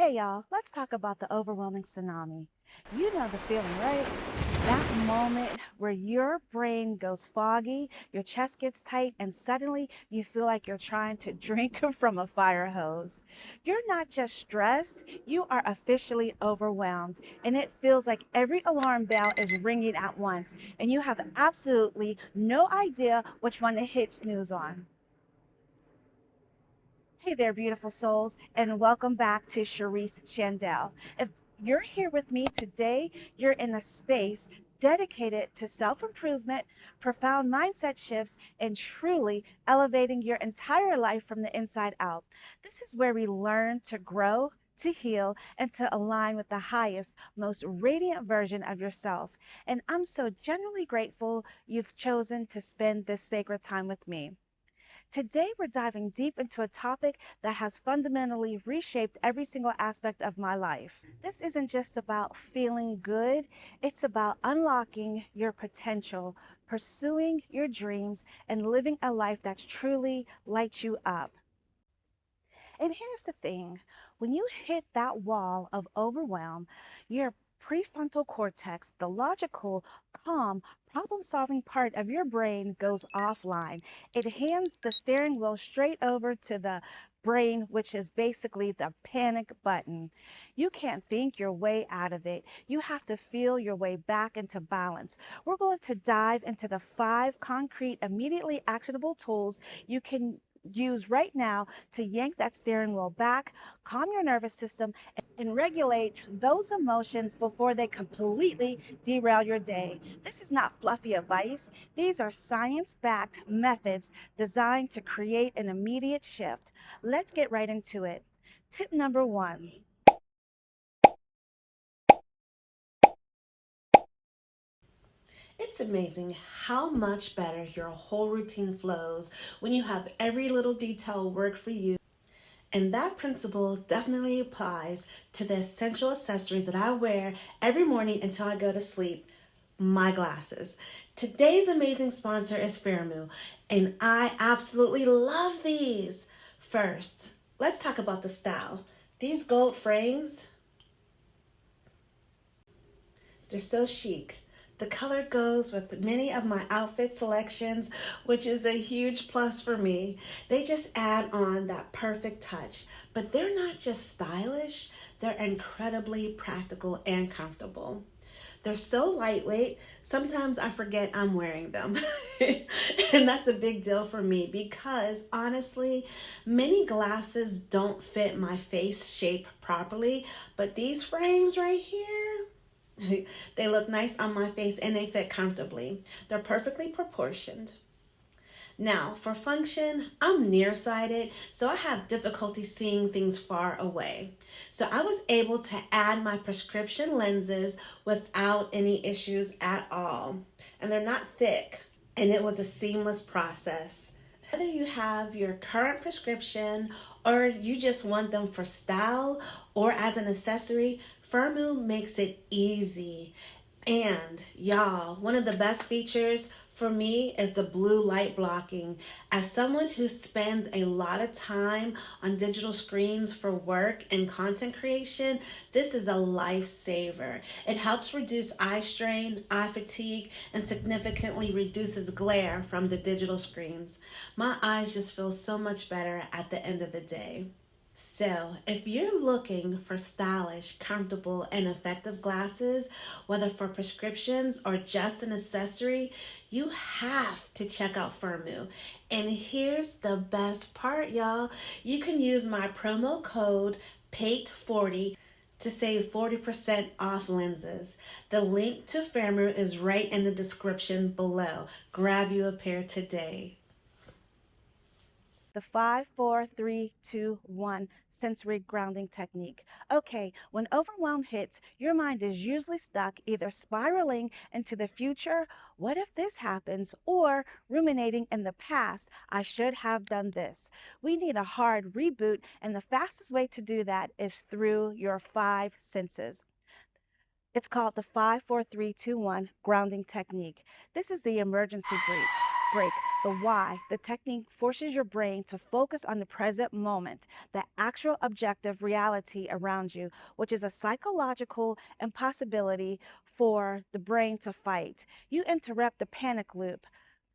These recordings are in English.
Hey y'all, let's talk about the overwhelming tsunami. You know the feeling, right? That moment where your brain goes foggy, your chest gets tight, and suddenly you feel like you're trying to drink from a fire hose. You're not just stressed, you are officially overwhelmed, and it feels like every alarm bell is ringing at once, and you have absolutely no idea which one to hit snooze on. Hey there, beautiful souls, and welcome back to Cherese Chandell. If you're here with me today, you're in a space dedicated to self improvement, profound mindset shifts, and truly elevating your entire life from the inside out. This is where we learn to grow, to heal, and to align with the highest, most radiant version of yourself. And I'm so genuinely grateful you've chosen to spend this sacred time with me. Today, we're diving deep into a topic that has fundamentally reshaped every single aspect of my life. This isn't just about feeling good, it's about unlocking your potential, pursuing your dreams, and living a life that's truly lights you up. And here's the thing, when you hit that wall of overwhelm, your prefrontal cortex, the logical, calm, problem solving part of your brain goes offline. It hands the steering wheel straight over to the brain, which is basically the panic button. You can't think your way out of it. You have to feel your way back into balance. We're going to dive into the 5 concrete, immediately actionable tools you can use right now to yank that steering wheel back, calm your nervous system, and regulate those emotions before they completely derail your day. This is not fluffy advice. These are science backed methods designed to create an immediate shift. Let's get right into it. Tip number 1. It's amazing how much better your whole routine flows when you have every little detail work for you. And that principle definitely applies to the essential accessories that I wear every morning until I go to sleep, my glasses. Today's amazing sponsor is Fairmu, and I absolutely love these. First, let's talk about the style. These gold frames, they're so chic. The color goes with many of my outfit selections, which is a huge plus for me. They just add on that perfect touch. But they're not just stylish, they're incredibly practical and comfortable. They're so lightweight, sometimes I forget I'm wearing them. And that's a big deal for me because honestly, many glasses don't fit my face shape properly, but these frames right here, they look nice on my face and they fit comfortably. They're perfectly proportioned. Now, for function, I'm nearsighted, so I have difficulty seeing things far away. So I was able to add my prescription lenses without any issues at all. And they're not thick, and it was a seamless process. Whether you have your current prescription or you just want them for style or as an accessory, Firmoo makes it easy. And y'all, one of the best features for me is the blue light blocking. As someone who spends a lot of time on digital screens for work and content creation, this is a lifesaver. It helps reduce eye strain, eye fatigue, and significantly reduces glare from the digital screens. My eyes just feel so much better at the end of the day. So, if you're looking for stylish, comfortable, and effective glasses, whether for prescriptions or just an accessory, you have to check out Firmoo. And here's the best part, y'all. You can use my promo code PATE40 to save 40% off lenses. The link to Firmoo is right in the description below. Grab you a pair today. The 5, 4, 3, 2, 1 sensory grounding technique. Okay, when overwhelm hits, your mind is usually stuck either spiraling into the future, what if this happens, or ruminating in the past, I should have done this. We need a hard reboot, and the fastest way to do that is through your 5 senses. It's called the 5, 4, 3, 2, 1 grounding technique. This is the emergency brake. break, the why. The technique forces your brain to focus on the present moment, the actual objective reality around you, which is a psychological impossibility for the brain to fight. You interrupt the panic loop.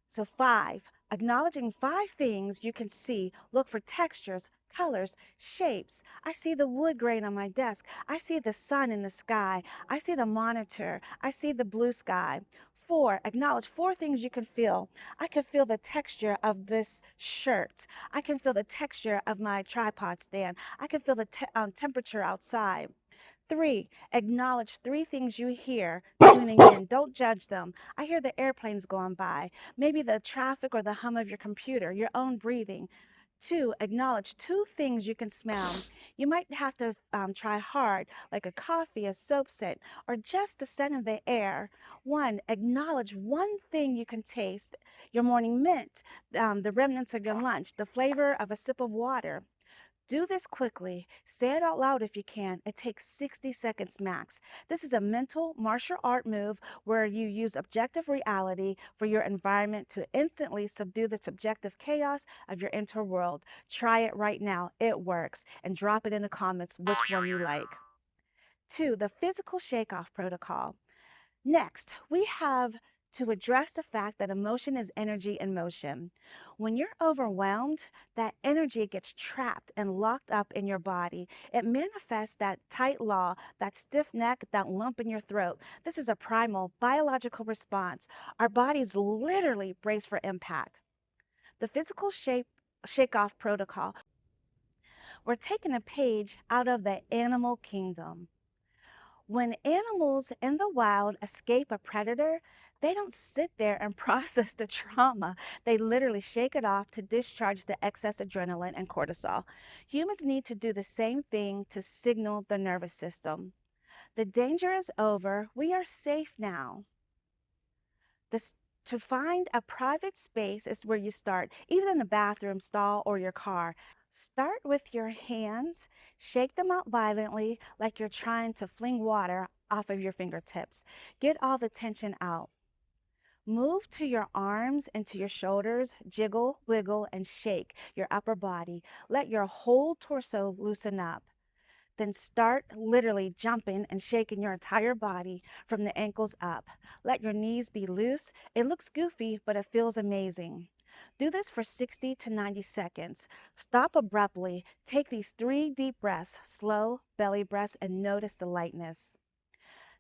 So, five, acknowledging five things you can see. Look for textures, colors, shapes. I see the wood grain on my desk. I see the sun in the sky. I see the monitor. I see the blue sky. Four, acknowledge four things you can feel. I can feel the texture of this shirt. I can feel the texture of my tripod stand. I can feel the temperature outside. Three, acknowledge three things you hear tuning in. Don't judge them. I hear the airplanes going by, maybe the traffic or the hum of your computer, your own breathing. Two, acknowledge two things you can smell. You might have to try hard, like a coffee, a soap scent, or just the scent of the air. One, acknowledge one thing you can taste, your morning mint, the remnants of your lunch, the flavor of a sip of water. Do this quickly. Say it out loud if you can. It takes 60 seconds max. This is a mental martial art move where you use objective reality for your environment to instantly subdue the subjective chaos of your inner world. Try it right now. It works. And drop it in the comments which one you like. Two, the physical shake-off protocol. Next, we have to address the fact that emotion is energy in motion. When you're overwhelmed, that energy gets trapped and locked up in your body. It manifests that tight jaw, that stiff neck, that lump in your throat. This is a primal biological response. Our bodies literally brace for impact. The physical shake off protocol. We're taking a page out of the animal kingdom. When animals in the wild escape a predator, they don't sit there and process the trauma. They literally shake it off to discharge the excess adrenaline and cortisol. Humans need to do the same thing to signal the nervous system. The danger is over. We are safe now. This, to find a private space is where you start, even in the bathroom stall or your car. Start with your hands, shake them out violently like you're trying to fling water off of your fingertips. Get all the tension out. Move to your arms and to your shoulders, jiggle, wiggle, and shake your upper body. Let your whole torso loosen up. Then start literally jumping and shaking your entire body from the ankles up. Let your knees be loose. It looks goofy, but it feels amazing. Do this for 60 to 90 seconds. Stop abruptly. Take these 3 deep breaths, slow belly breaths, and notice the lightness.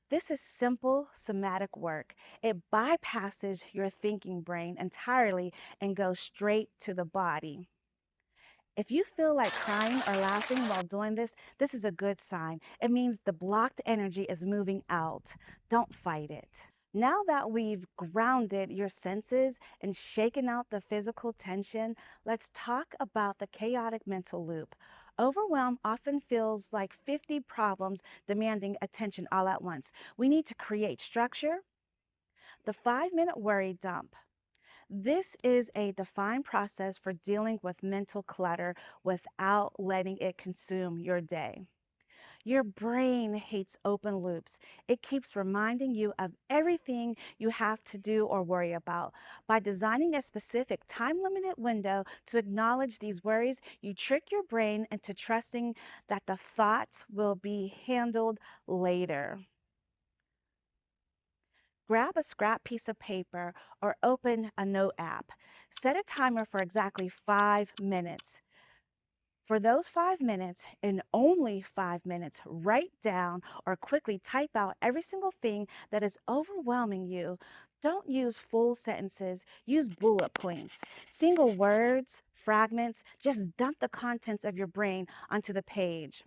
This is simple somatic work. It bypasses your thinking brain entirely and goes straight to the body. If you feel like crying or laughing while doing this, this is a good sign. It means the blocked energy is moving out. Don't fight it. Now that we've grounded your senses and shaken out the physical tension, let's talk about the chaotic mental loop. Overwhelm often feels like 50 problems demanding attention all at once. We need to create structure. The 5-minute worry dump. This is a defined process for dealing with mental clutter without letting it consume your day. Your brain hates open loops. It keeps reminding you of everything you have to do or worry about. By designing a specific time limited window to acknowledge these worries, you trick your brain into trusting that the thoughts will be handled later. Grab a scrap piece of paper or open a note app. Set a timer for exactly 5 minutes. For those 5 minutes, and only 5 minutes, write down or quickly type out every single thing that is overwhelming you. Don't use full sentences, use bullet points. Single words, fragments, just dump the contents of your brain onto the page.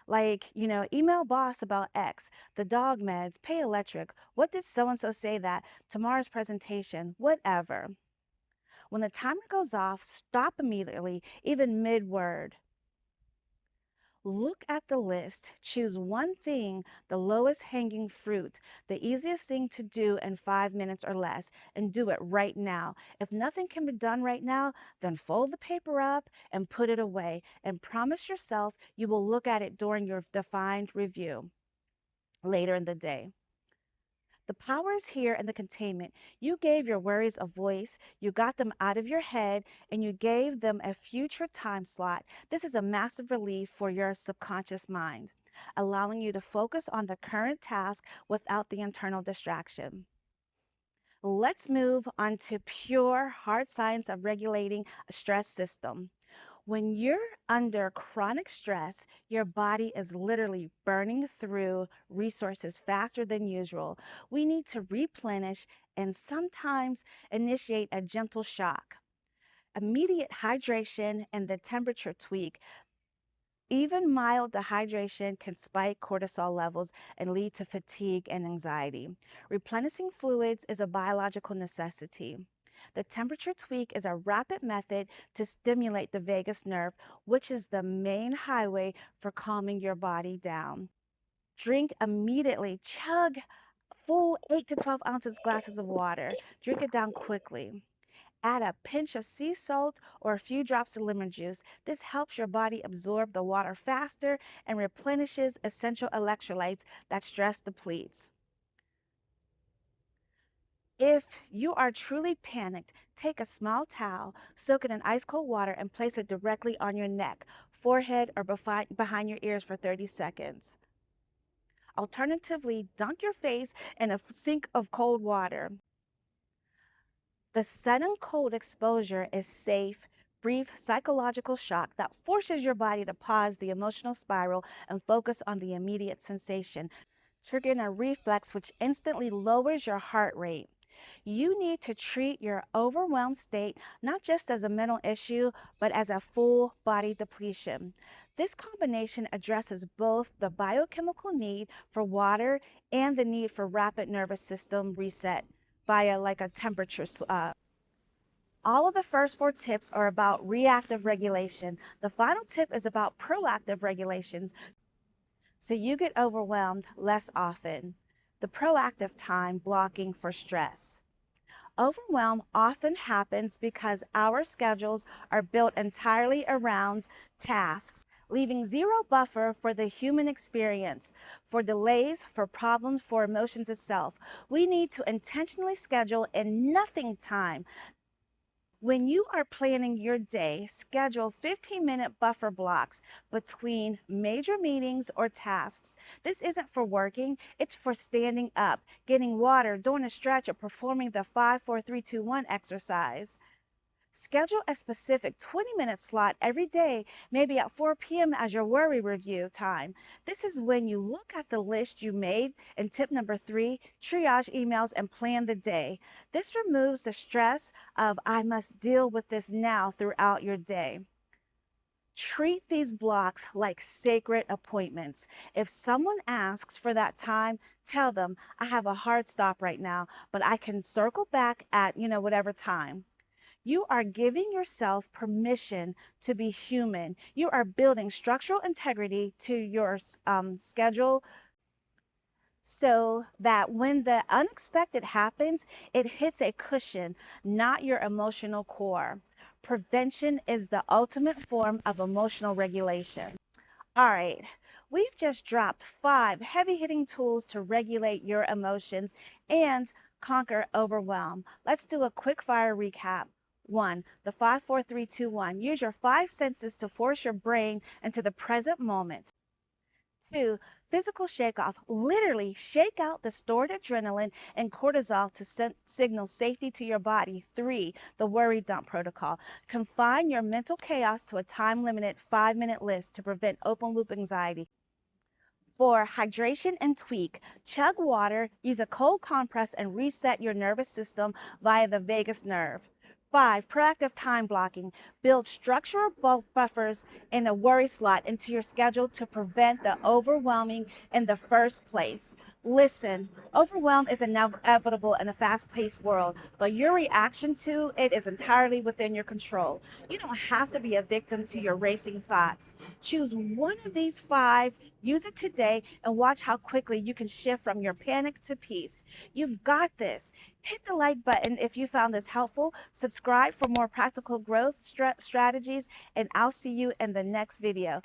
Like, email boss about X, the dog meds, pay electric. What did so and so say that? Tomorrow's presentation, whatever. When the timer goes off, stop immediately, even mid word. Look at the list, choose one thing, the lowest hanging fruit, the easiest thing to do in 5 minutes or less, and do it right now. If nothing can be done right now, then fold the paper up and put it away, and promise yourself you will look at it during your defined review later in the day. The power is here in the containment. You gave your worries a voice, you got them out of your head, and you gave them a future time slot. This is a massive relief for your subconscious mind, allowing you to focus on the current task without the internal distraction. Let's move on to pure hard science of regulating a stress system. When you're under chronic stress, your body is literally burning through resources faster than usual. We need to replenish and sometimes initiate a gentle shock. Immediate hydration and the temperature tweak. Even mild dehydration can spike cortisol levels and lead to fatigue and anxiety. Replenishing fluids is a biological necessity. The temperature tweak is a rapid method to stimulate the vagus nerve, which is the main highway for calming your body down. Drink immediately. Chug full 8 to 12 ounces glasses of water. Drink it down quickly. Add a pinch of sea salt or a few drops of lemon juice. This helps your body absorb the water faster and replenishes essential electrolytes that stress depletes. If you are truly panicked, take a small towel, soak it in ice cold water, and place it directly on your neck, forehead, or behind your ears for 30 seconds. Alternatively, dunk your face in a sink of cold water. The sudden cold exposure is safe, brief psychological shock that forces your body to pause the emotional spiral and focus on the immediate sensation, triggering a reflex which instantly lowers your heart rate. You need to treat your overwhelmed state not just as a mental issue, but as a full body depletion. This combination addresses both the biochemical need for water and the need for rapid nervous system reset via like a temperature. All of the first four tips are about reactive regulation. The final tip is about proactive regulation, so you get overwhelmed less often. The proactive time blocking for stress. Overwhelm often happens because our schedules are built entirely around tasks, leaving zero buffer for the human experience, for delays, for problems, for emotions itself. We need to intentionally schedule in nothing time. When you are planning your day, schedule 15-minute buffer blocks between major meetings or tasks. This isn't for working, it's for standing up, getting water, doing a stretch, or performing the 5-4-3-2-1 exercise. Schedule a specific 20-minute slot every day, maybe at 4 p.m. as your worry review time. This is when you look at the list you made. And tip number 3, triage emails and plan the day. This removes the stress of I must deal with this now throughout your day. Treat these blocks like sacred appointments. If someone asks for that time, tell them, I have a hard stop right now, but I can circle back at, whatever time. You are giving yourself permission to be human. You are building structural integrity to your schedule so that when the unexpected happens, it hits a cushion, not your emotional core. Prevention is the ultimate form of emotional regulation. All right, we've just dropped 5 heavy hitting tools to regulate your emotions and conquer overwhelm. Let's do a quick fire recap. 1. The 5-4-3-2-1. Use your 5 senses to force your brain into the present moment. 2. Physical shake off. Literally shake out the stored adrenaline and cortisol to signal safety to your body. 3. The worry dump protocol. Confine your mental chaos to a time limited 5-minute list to prevent open loop anxiety. 4. Hydration and tweak. Chug water, use a cold compress, and reset your nervous system via the vagus nerve. 5. Proactive time blocking. Build structural buffers in a worry slot into your schedule to prevent the overwhelming in the first place. Listen, overwhelm is inevitable in a fast-paced world, but your reaction to it is entirely within your control. You don't have to be a victim to your racing thoughts. Choose one of these 5, use it today, and watch how quickly you can shift from your panic to peace. You've got this. Hit the like button if you found this helpful. Subscribe for more practical growth strategies, and I'll see you in the next video.